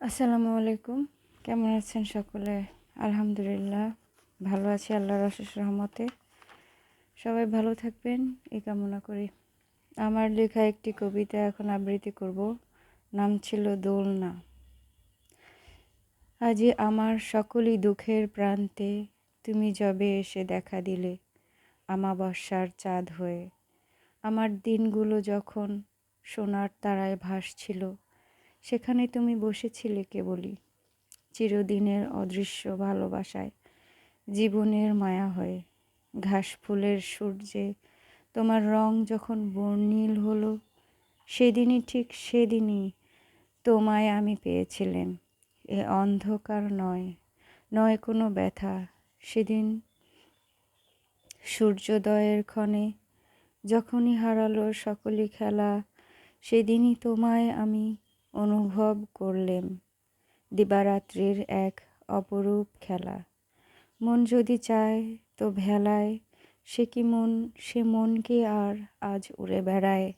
আসসালামু আলাইকুম। কেমন আছেন সকলে? আলহামদুলিল্লাহ ভালো আছি আল্লাহর অশেষ রহমতে। সবাই ভালো থাকবেন এই কামনা করি। আমার লেখা একটি কবিতা এখন আবৃত্তি করব। নাম ছিল দোলনা। আজই আমার সকলই দুঃখের প্রান্তে তুমি যবে এসে দেখা দিলে আমাবস্যার চাঁদ হয়ে। আমার দিনগুলো যখন সোনার তারায় ভাসছিল, সেখানে তুমি বসেছিলে কেবলই চিরদিনের অদৃশ্য ভালোবাসায়, জীবনের মায়া হয়ে। ঘাস ফুলের সূর্যে তোমার রং যখন বর্ণিল হলো, সেদিনই ঠিক সেদিনই তোমায় আমি পেয়েছিলাম। এ অন্ধকার নয়, নয় কোনো ব্যথা। সেদিন সূর্যোদয়ের ক্ষণে যখনই হারালো সকলই খেলা, সেদিনই তোমায় আমি অনুভব করলেম দিবারাত্রির এক অপরূপ খেলা। মন যদি চায় তো ভেলায়, সে কি মন, সে মন কি আর আজ উড়ে বেড়ায়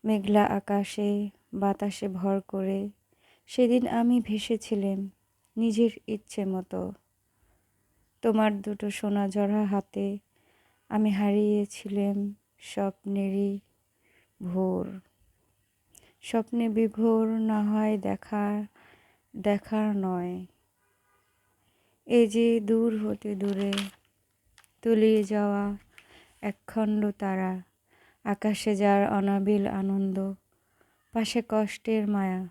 মেঘলা আকাশে বাতাসে ভর করে। সেদিন আমি ভেসেছিলাম নিজের ইচ্ছে মতো। তোমার দুটো সোনা জড়া হাতে আমি হারিয়েছিলাম স্বপ্নেরই ভোর। স্বপ্নে বিভোর না হয় দেখার নয়, এ যে দূর হতে দূরে তলিয়ে যাওয়া একখণ্ড তারা। আকাশে যার অনাবিল আনন্দ, পাশে কষ্টের মায়া।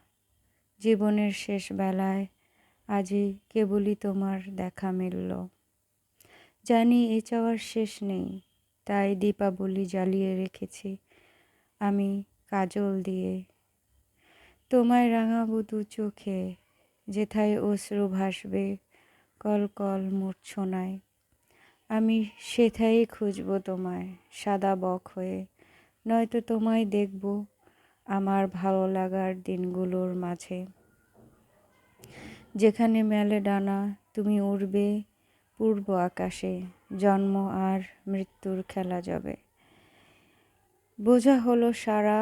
জীবনের শেষ বেলায় আজই কেবলই তোমার দেখা মিলল। জানি এ চাওয়ার শেষ নেই, তাই দীপাবলি জ্বালিয়ে রেখেছি আমি কাজল দিয়ে। তোমায় রাঙাবো দু চোখে, যেথায় অশ্রু ভাসবে কল কল মূর্ছনায়। আমি সেথায় খুঁজব তোমায় সাদা বক হয়ে, নয়তো তোমায় দেখব আমার ভালো লাগার দিনগুলোর মাঝে। যেখানে মেলে ডানা তুমি উড়বে পূর্ব আকাশে, জন্ম আর মৃত্যুর খেলা যাবে। বোঝা হলো সারা,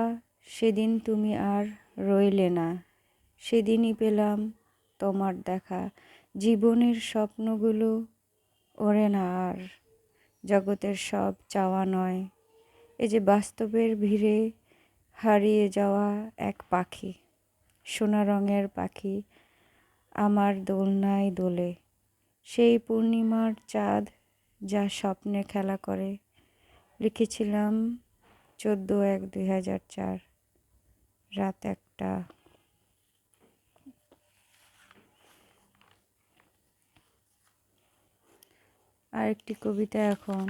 সেদিন তুমি আর রইলে না। সেদিনই পেলাম তোমার দেখা, জীবনের স্বপ্নগুলো ওড়ে না আর। জগতের সব চাওয়া নয়, এ যে বাস্তবের ভিড়ে হারিয়ে যাওয়া এক পাখি। সোনা রঙের পাখি আমার দোলনায় দোলে, সেই পূর্ণিমার চাঁদ যা স্বপ্নে খেলা করে। লিখেছিলাম 14/1/2004, রাত 1টা। আরেকটি কবিতা এখন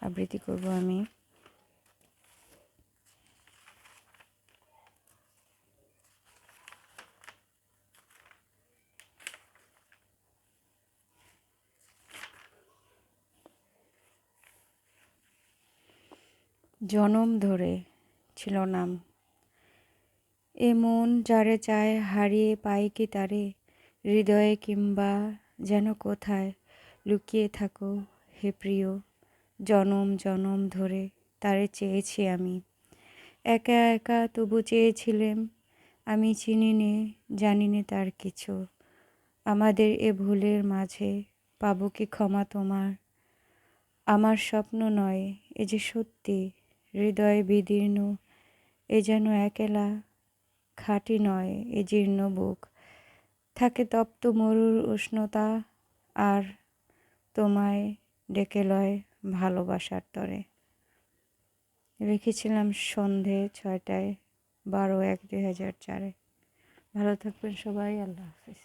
আবৃত্তি করব আমি। জনম ধরে ছিল নাম। এ মন যারে চায় হারিয়ে পায় কি তারে, হৃদয়ে কিংবা যেন কোথায় লুকিয়ে থাকো হে প্রিয়। জনম জনম ধরে তারে চেয়েছি আমি, একা একা তবু চেয়েছিলাম। আমি চিনি নে জানি নে তার কিছু, আমাদের এ ভুলের মাঝে পাবো কি ক্ষমা তোমার। আমার স্বপ্ন নয় এ যে সত্যি, হৃদয় বিদীর্ণ এ যেন একেলা। খাঁটি নয় এ জীর্ণ বুক, থাকে তপ্ত মরুর উষ্ণতা। আর তোমায় ডেকে লয় ভালোবাসার তরে। লিখেছিলাম সন্ধে 6টায়, 12/1/2004। ভালো থাকবেন সবাই, আল্লাহ হাফিজ।